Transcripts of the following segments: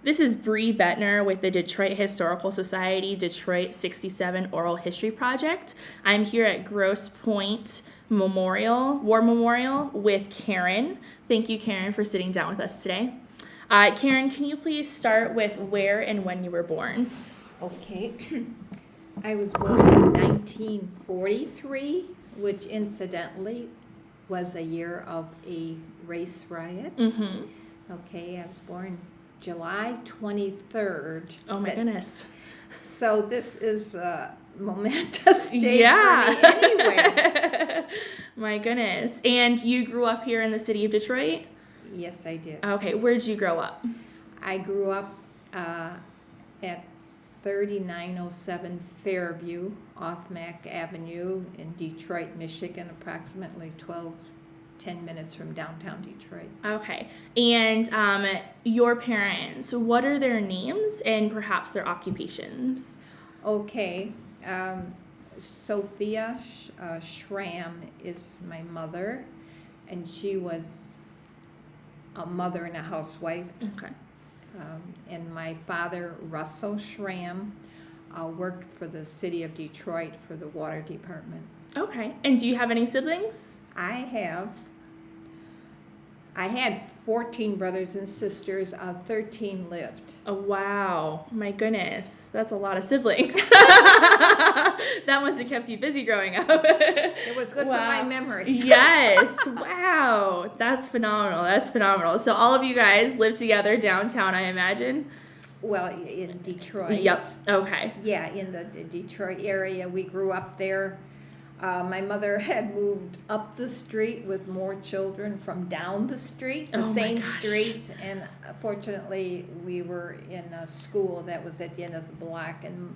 This is Bree Bettner with the Detroit Historical Society Detroit 67 Oral History Project. I'm here at Grosse Pointe War Memorial with Karen. Thank you, Karen, for sitting down with us today. Karen, can you please start with where and when you were born? Okay. I was born in 1943, which incidentally was a year of a race riot. Mm-hmm. Okay, I was born July 23rd. Oh my goodness. So this is a momentous day Yeah. for me anyway. My goodness. And you grew up here in the city of Detroit? Yes, I did. Okay, where did you grow up? I grew up at 3907 Fairview off Mack Avenue in Detroit, Michigan, approximately 10 minutes from downtown Detroit. Okay. And your parents, what are their names and perhaps their occupations? Okay. Sophia Schramm is my mother, and she was a mother and a housewife. Okay. And my father, Russell Schramm, worked for the city of Detroit for the water department. Okay. And do you have any siblings? I had 14 brothers and sisters, 13 lived. Oh, wow. My goodness. That's a lot of siblings. That must have kept you busy growing up. It was good for my memory. Yes. Wow. That's phenomenal. That's phenomenal. So all of you guys live together downtown, I imagine? Well, in Detroit. Yep. Okay. Yeah, in the Detroit area. We grew up there. My mother had moved up the street with more children from down the street, the same street, and fortunately we were in a school that was at the end of the block, and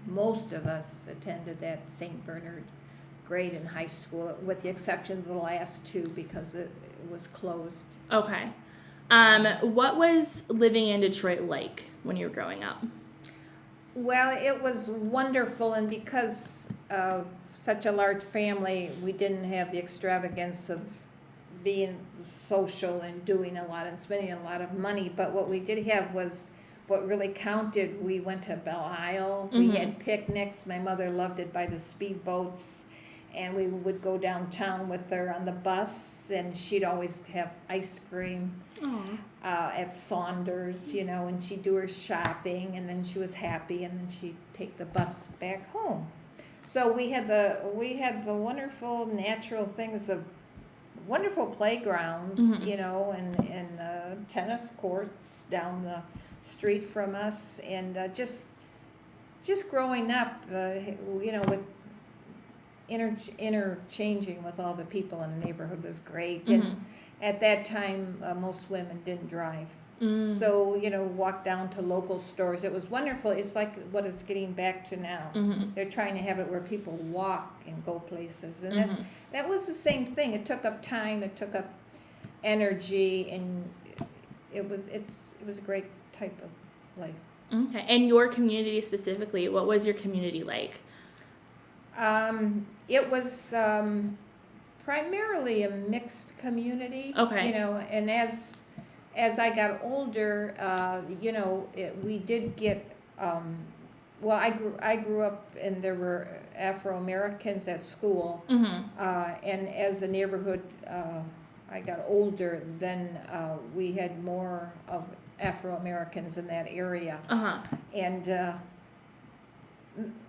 most of us attended that St. Bernard grade in high school, with the exception of the last two because it was closed. Okay. What was living in Detroit like when you were growing up? Well, it was wonderful, and because of such a large family, we didn't have the extravagance of being social and doing a lot and spending a lot of money. But what we did have was what really counted. We went to Belle Isle. Mm-hmm. We had picnics. My mother loved it by the speedboats. And we would go downtown with her on the bus, and she'd always have ice cream at Saunders, and she'd do her shopping, and then she was happy, and then she'd take the bus back home. So we had the wonderful natural things of wonderful playgrounds, Mm-hmm. and tennis courts down the street from us, and just growing up, with interchanging with all the people in the neighborhood was great. Mm-hmm. And at that time, most women didn't drive. Mm. So, walk down to local stores. It was wonderful. It's like what it's getting back to now. Mm-hmm. They're trying to have it where people walk and go places. And Mm-hmm. that was the same thing. It took up time, it took up energy, and it was a great type of life. Okay. And your community specifically, what was your community like? It was primarily a mixed community. Okay. And as I got older, we did get. Well, I grew up, and there were Afro-Americans at school. Mm-hmm. And as the neighborhood, I got older, then we had more of Afro-Americans in that area. Uh-huh. And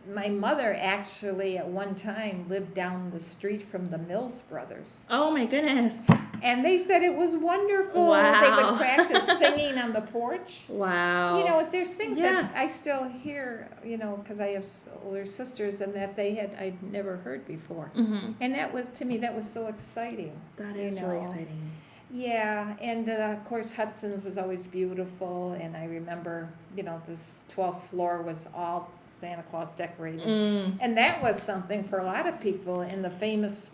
my mother actually at one time lived down the street from the Mills brothers. Oh my goodness. And they said it was wonderful. Wow. They would practice singing on the porch. Wow. There's things that I still hear, because I have older sisters, and that I'd never heard before. Mm-hmm. And that was, to me, that was so exciting. That is really exciting. Yeah, and of course Hudson's was always beautiful, and I remember, this 12th floor was all Santa Claus decorated. Mm. And that was something for a lot of people, in the famous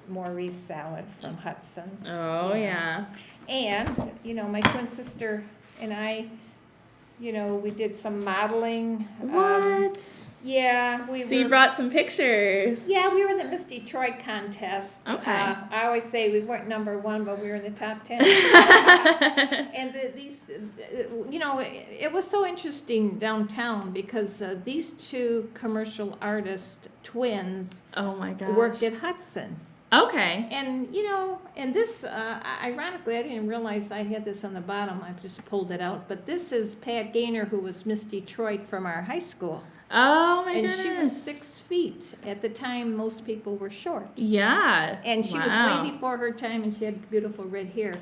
Maurice salad from Hudson's. Oh, yeah. And, my twin sister and I, we did some modeling. What? Yeah. So you brought some pictures. Yeah, we were in the Miss Detroit contest. Okay. I always say we weren't number one, but we were in the top 10. And these, it was so interesting downtown because these two commercial artist twins Oh my gosh. worked at Hudson's. Okay. And, and this, ironically, I didn't realize I had this on the bottom. I just pulled it out. But this is Pat Gaynor, who was Miss Detroit from our high school. Oh my And goodness. she was 6 feet. At the time, most people were short. Yeah. And she was Wow. way before her time, and she had beautiful red hair.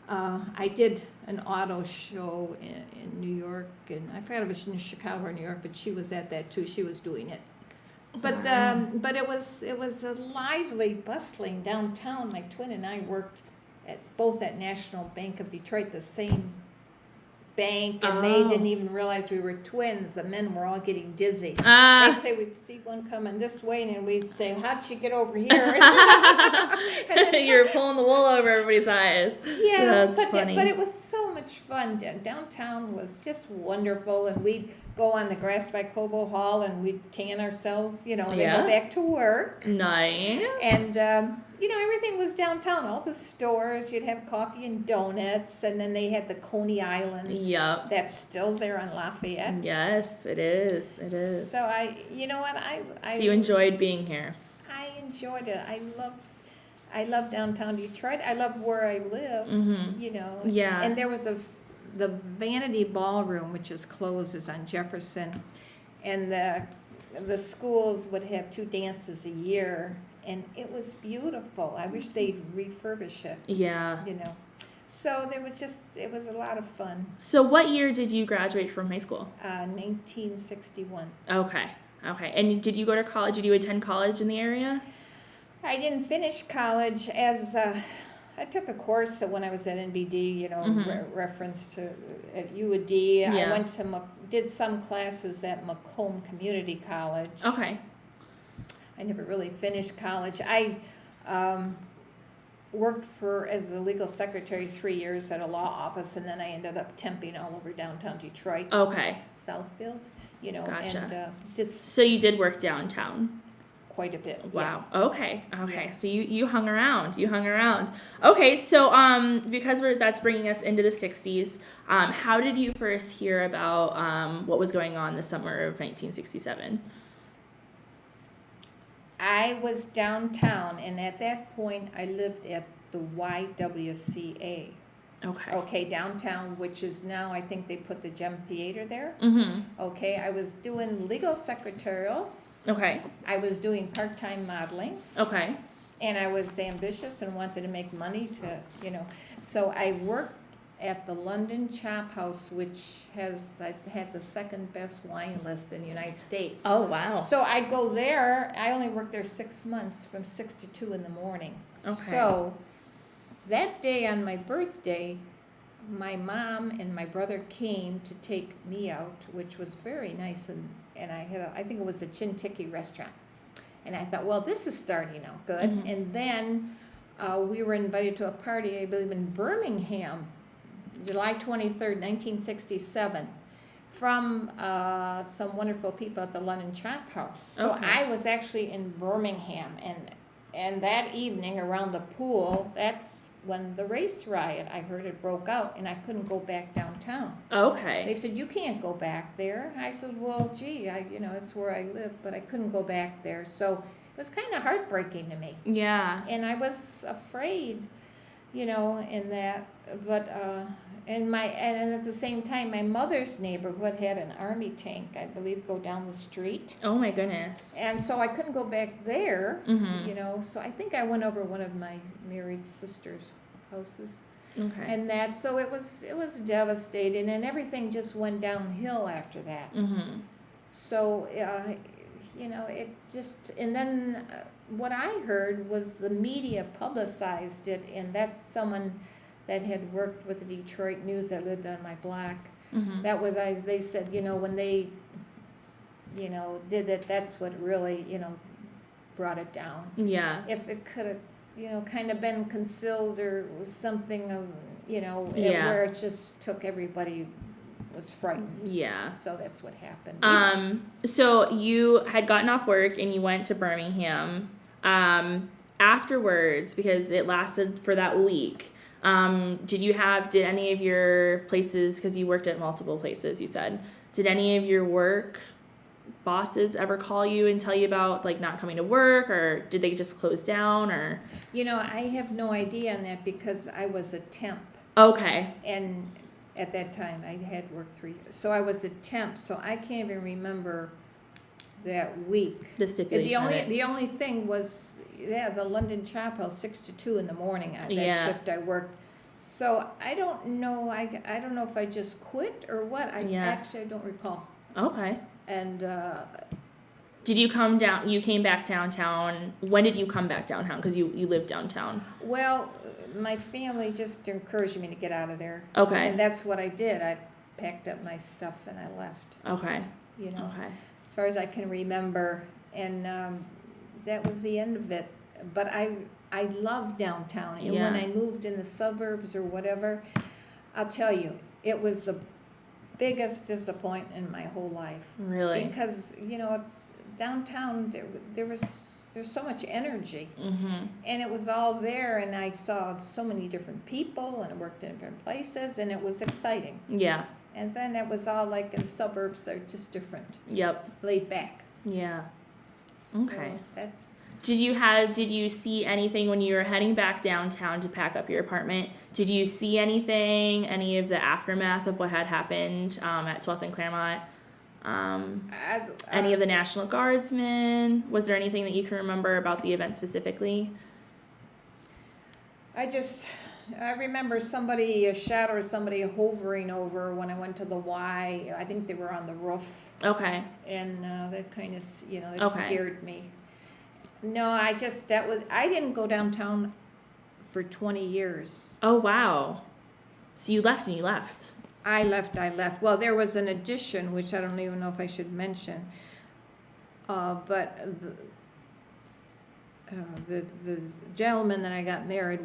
I did an auto show in New York, and I forgot if it was in Chicago or New York, but she was at that too. She was doing it. But Wow. but it was a lively, bustling downtown. My twin and I worked both at National Bank of Detroit, the same bank, and they Oh. didn't even realize we were twins. The men were all getting dizzy. They'd Ah. say we'd see one coming this way, and we'd say, "How'd you get over here?" And then- You're pulling the wool over everybody's eyes. yeah, That's but funny. but it was so much fun. Downtown was just wonderful, and we'd go on the grass by Cobo Hall, and we'd tan ourselves, and then Yeah. go back to work. Nice. And everything was downtown. All the stores, you'd have coffee and donuts, and then they had the Coney Island. Yep. That's still there on Lafayette. Yes, it is. It is. So you know what, So you enjoyed being here. I enjoyed it. I love downtown Detroit. I love where I live. Mhm. Yeah. And there was the Vanity Ballroom, which is closed, is on Jefferson, and the schools would have 2 dances a year, and it was beautiful. I wish they'd refurbish it. Yeah. So it was a lot of fun. So what year did you graduate from high school? 1961. Okay. Okay. And did you go to college? Did you attend college in the area? I didn't finish college I took a course when I was at NBD, reference to at UAD. Yeah. I went to did some classes at Macomb Community College. Okay. I never really finished college. I worked as a legal secretary 3 years at a law office, and then I ended up temping all over downtown Detroit, Okay. Southfield, Gotcha. and did So you did work downtown. quite a bit. Wow. Okay. Okay. Yeah. So you hung around. You hung around. Okay. So because that's bringing us into the 60s. How did you first hear about what was going on the summer of 1967? I was downtown, and at that point, I lived at the YWCA. Okay, downtown, which is now, I think they put the Gem Theater there. Mm-hmm. Okay, I was doing legal secretarial. Okay. I was doing part-time modeling, Okay. and I was ambitious and wanted to make money so I worked at the London Chop House, which had the second best wine list in the United States. Oh, wow. So I go there. I only worked there 6 months, from 6 to 2 in the morning. Okay. So that day on my birthday, my mom and my brother came to take me out, which was very nice, and I think it was a Chin-Tiki restaurant. And I thought, well, this is starting out good. Mhm. And then we were invited to a party, I believe, in Birmingham, July 23rd, 1967, from some wonderful people at the London Chop House. So Okay. I was actually in Birmingham, and that evening around the pool, that's when the race riot, I heard it broke out, and I couldn't go back downtown. They Okay. said, you can't go back there. I said, well, gee, it's where I live, but I couldn't go back there. So it was kind of heartbreaking to me. Yeah. And I was afraid, in that, but, and at the same time, my mother's neighborhood had an army tank, I believe, go down the street. Oh my goodness. And so I couldn't go back there, Mm-hmm. so I think I went over one of my married sister's houses. Okay. And so it was devastating, and everything just went downhill after that. Mm-hmm. So, it just, and then what I heard was the media publicized it, and that's someone that had worked with the Detroit News that lived on my block. Mm-hmm. That was, they said, when they, did it, that's what really, brought it down. Yeah. If it could have, kind of been concealed or something, Yeah. where it just took everybody was frightened. Yeah. So that's what happened. So you had gotten off work and you went to Birmingham. Afterwards, because it lasted for that week, Did any of your places, because you worked at multiple places, you said, did any of your work bosses ever call you and tell you about like not coming to work, or did they just close down, or? I have no idea on that because I was a temp. Okay. And at that time, I had worked 3 years. So I was a temp, so I can't even remember that week. The stipulation of it. The only thing was, the London Chapel, 6 to 2 in the morning, that shift I worked. So I don't know, I don't know if I just quit or what. I don't recall. Okay. And did you come down, you came back downtown, when did you come back downtown? Because you lived downtown. Well, my family just encouraged me to get out of there. Okay. And that's what I did. I packed up my stuff and I left. Okay. Okay. As far as I can remember. And that was the end of it. But I love downtown. And when I moved in the suburbs or whatever, I'll tell you, it was the biggest disappointment in my whole life. Really? Because, it's downtown, there's so much energy. Mm-hmm. And it was all there, and I saw so many different people, and I worked in different places, and it was exciting. Yeah. And then it was all like in the suburbs, they're just different. Yep. Laid back. Yeah. So okay. That's... Did you see anything when you were heading back downtown to pack up your apartment? Did you see anything, any of the aftermath of what had happened at 12th and Claremont? Any of the National Guardsmen? Was there anything that you can remember about the event specifically? I remember somebody, a shadow of somebody hovering over when I went to the Y. I think they were on the roof. Okay. And that kind of, it scared me. No, I didn't go downtown for 20 years. Oh, wow. So you left and you left. I left. Well, there was an addition, which I don't even know if I should mention. But the gentleman that I got married,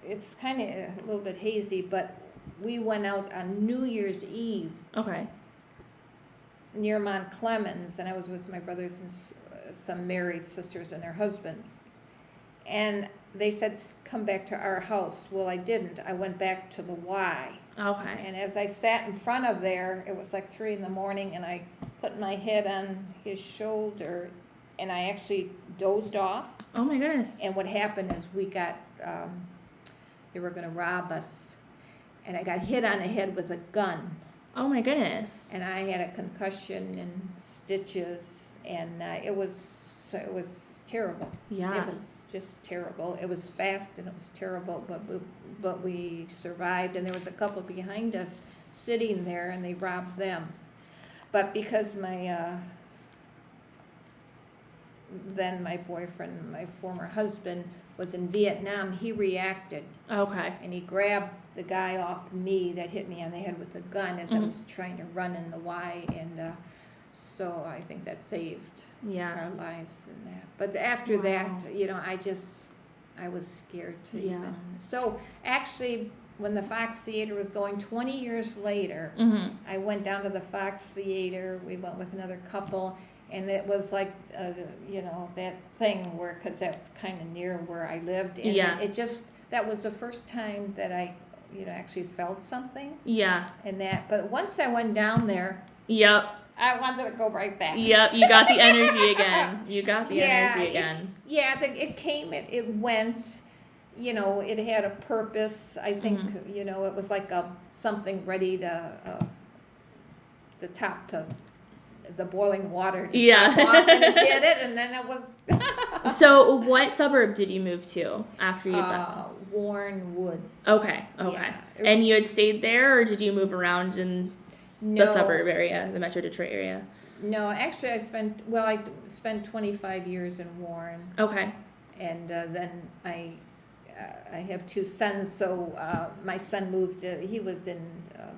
it's kind of a little bit hazy, but we went out on New Year's Eve. Okay. Near Mount Clemens, and I was with my brothers and some married sisters and their husbands. And they said, come back to our house. Well, I didn't. I went back to the Y. Okay. And as I sat in front of there, it was like 3 a.m, and I put my head on his shoulder, and I actually dozed off. Oh, my goodness. And what happened is they were going to rob us, and I got hit on the head with a gun. Oh, my goodness. And I had a concussion and stitches, and it was terrible. Yeah. It was just terrible. It was fast and it was terrible, but we survived, and there was a couple behind us sitting there, and they robbed them. But because my boyfriend, my former husband, was in Vietnam, he reacted. Okay. And he grabbed the guy off me that hit me on the head with the gun as I was trying to run in the Y, and so I think that saved our lives in that. But after that, I was scared to even. So actually, when the Fox Theater was going 20 years later, I went down to the Fox Theater. We went with another couple, and it was like, that thing where, because that was kind of near where I lived. And that was the first time that I, actually felt something. Yeah. And that, but once I went down there. Yep. I wanted to go right back. Yep, you got the energy again. Energy again. It came, it went, it had a purpose. I think, it was like something ready to top to the boiling water to top off, and it did it, and then it was. So what suburb did you move to after you left? Warren Woods. Okay. Yeah. And you had stayed there, or did you move around in the suburb area, the Metro Detroit area? No, actually I spent 25 years in Warren. Okay. And then I have 2 sons, so my son moved, he was in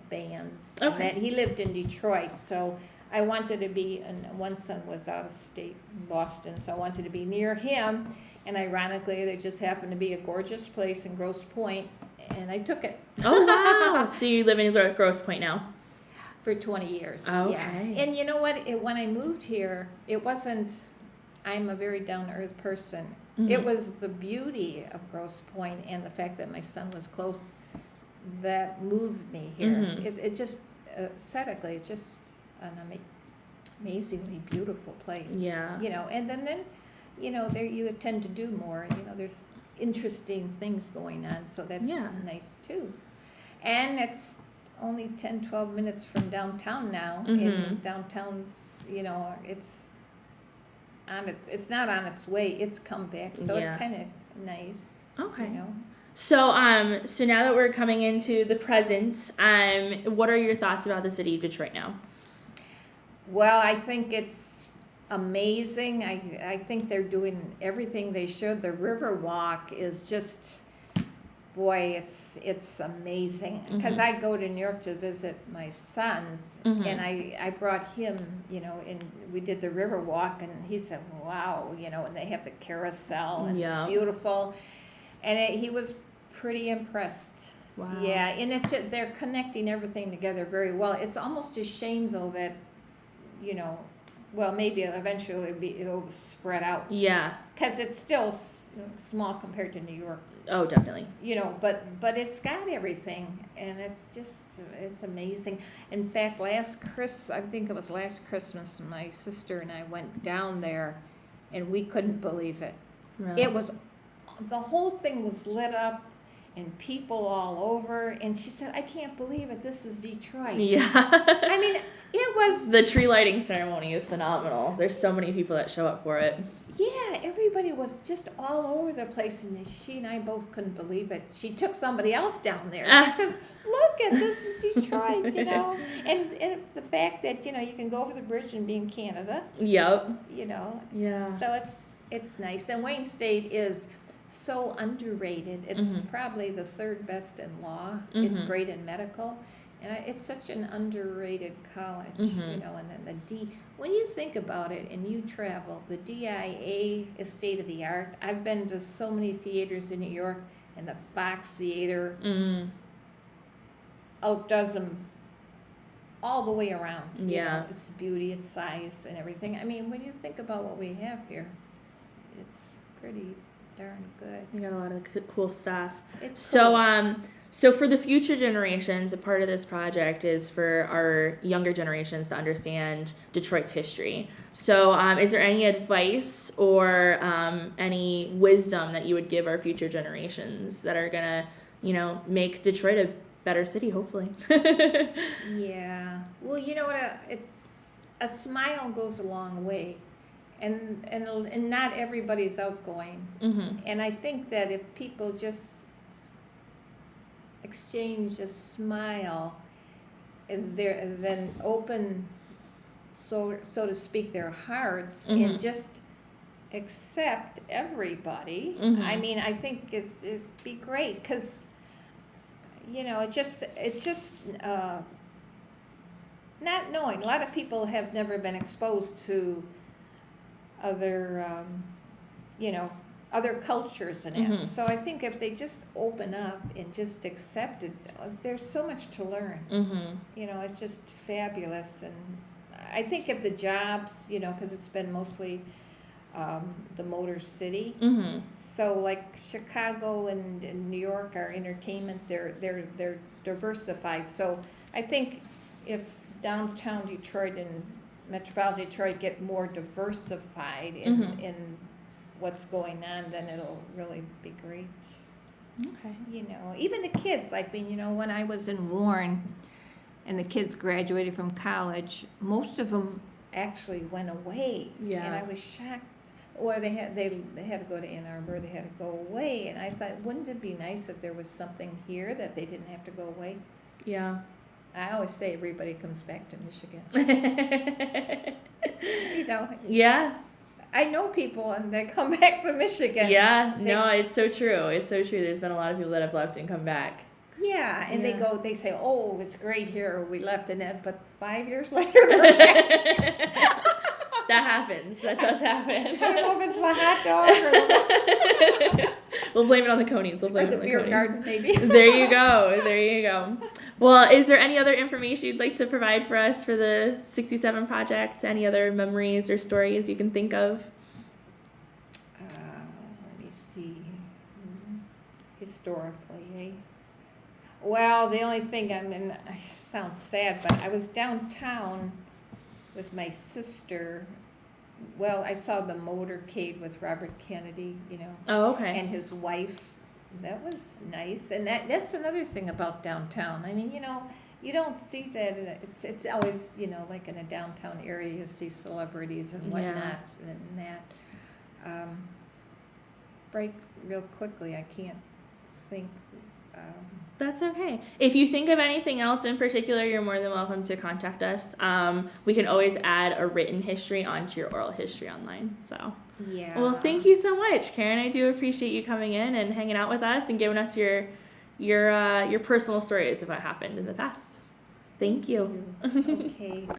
bands. Okay. And then he lived in Detroit, so I wanted to be, and one son was out of state, Boston, so I wanted to be near him, and ironically there just happened to be a gorgeous place in Grosse Pointe, and I took it. Oh, wow. So you live in Grosse Pointe now? For 20 years. Okay. Yeah. And you know what? When I moved here, it wasn't, I'm a very down-to-earth person. It was the beauty of Grosse Pointe and the fact that my son was close that moved me here. It just, aesthetically, it's just an amazingly beautiful place. Yeah. And then there you tend to do more, there's interesting things going on, so that's nice too. And it's only 10, 12 minutes from downtown now, and downtown's, it's not on its way, it's come back, so it's kind of nice. Okay. So now that we're coming into the present, what are your thoughts about the city of Detroit now? Well, I think it's amazing. I think they're doing everything they should. The Riverwalk is just, boy, it's amazing. Because I go to New York to visit my sons, and I brought him, and we did the Riverwalk, and he said, wow, and they have the carousel, and it's beautiful. And he was pretty impressed. Wow. Yeah, and it's just, they're connecting everything together very well. It's almost a shame, though, that, well, maybe eventually it'll spread out. Yeah. Because it's still small compared to New York. Oh, definitely. But it's got everything, and it's amazing. In fact, I think it was last Christmas, my sister and I went down there, and we couldn't believe it. Really? The whole thing was lit up, and people all over, and she said, I can't believe it, this is Detroit. Yeah. I mean, it was... The tree lighting ceremony is phenomenal. There's so many people that show up for it. Yeah, everybody was just all over the place, and she and I both couldn't believe it. She took somebody else down there. She says, look at this is Detroit, And the fact that, you can go over the bridge and be in Canada. Yep. Yeah. So it's nice. And Wayne State is so underrated. It's probably the third best in law. It's great in medical. And it's such an underrated college, and then when you think about it and you travel, the DIA is state of the art. I've been to so many theaters in New York, and the Fox Theater outdoes them all the way around. Yeah. Its beauty, its size, and everything. I mean, when you think about what we have here, it's pretty darn good. You got a lot of cool stuff. It's cool. So for the future generations, a part of this project is for our younger generations to understand Detroit's history. So is there any advice or any wisdom that you would give our future generations that are going to, make Detroit a better city, hopefully? Yeah. Well, you know what? It's a smile goes a long way. And not everybody's outgoing. And I think that if people just exchange a smile and then open, so to speak, their hearts and just accept everybody. I mean, I think it'd be great because, it's just not knowing. A lot of people have never been exposed to other, other cultures and that. So I think if they just open up and just accept it, there's so much to learn. It's just fabulous. And I think if the jobs, because it's been mostly the Motor City. So like Chicago and New York are entertainment. They're diversified. So I think if downtown Detroit and metropolitan Detroit get more diversified in what's going on, then it'll really be great. Okay. Even the kids, when I was in Warren and the kids graduated from college, most of them actually went away. Yeah. And I was shocked. Or they had to go to Ann Arbor, they had to go away, and I thought, wouldn't it be nice if there was something here that they didn't have to go away? Yeah. I always say everybody comes back to Michigan. Yeah. I know people and they come back to Michigan. Yeah, no, it's so true. It's so true. There's been a lot of people that have left and come back. Yeah, and they say, oh, it's great here. We left in it, but 5 years later they're back. That happens. That does happen. I don't know if it's the hot dog or the... We'll blame it on the Conies. We'll blame it on the beer garden, maybe. There you go. There you go. Well, is there any other information you'd like to provide for us for the 67 project? Any other memories or stories you can think of? historically, eh? Well, the only thing, I mean, it sounds sad, but I was downtown with my sister. Well, I saw the motorcade with Robert Kennedy, you know, Oh, okay. and his wife. That was nice. And that's another thing about downtown. I mean, you know, you don't see that. It's always, you know, like in a downtown area, you see celebrities and whatnot Yeah. and that. Right, real quickly, I can't think. That's okay. If you think of anything else in particular, you're more than welcome to contact us. We can always add a written history onto your oral history online. So, Yeah. well, thank you so much, Karen. I do appreciate you coming in and hanging out with us and giving us your personal stories of what happened in the past. Thank you. Okay.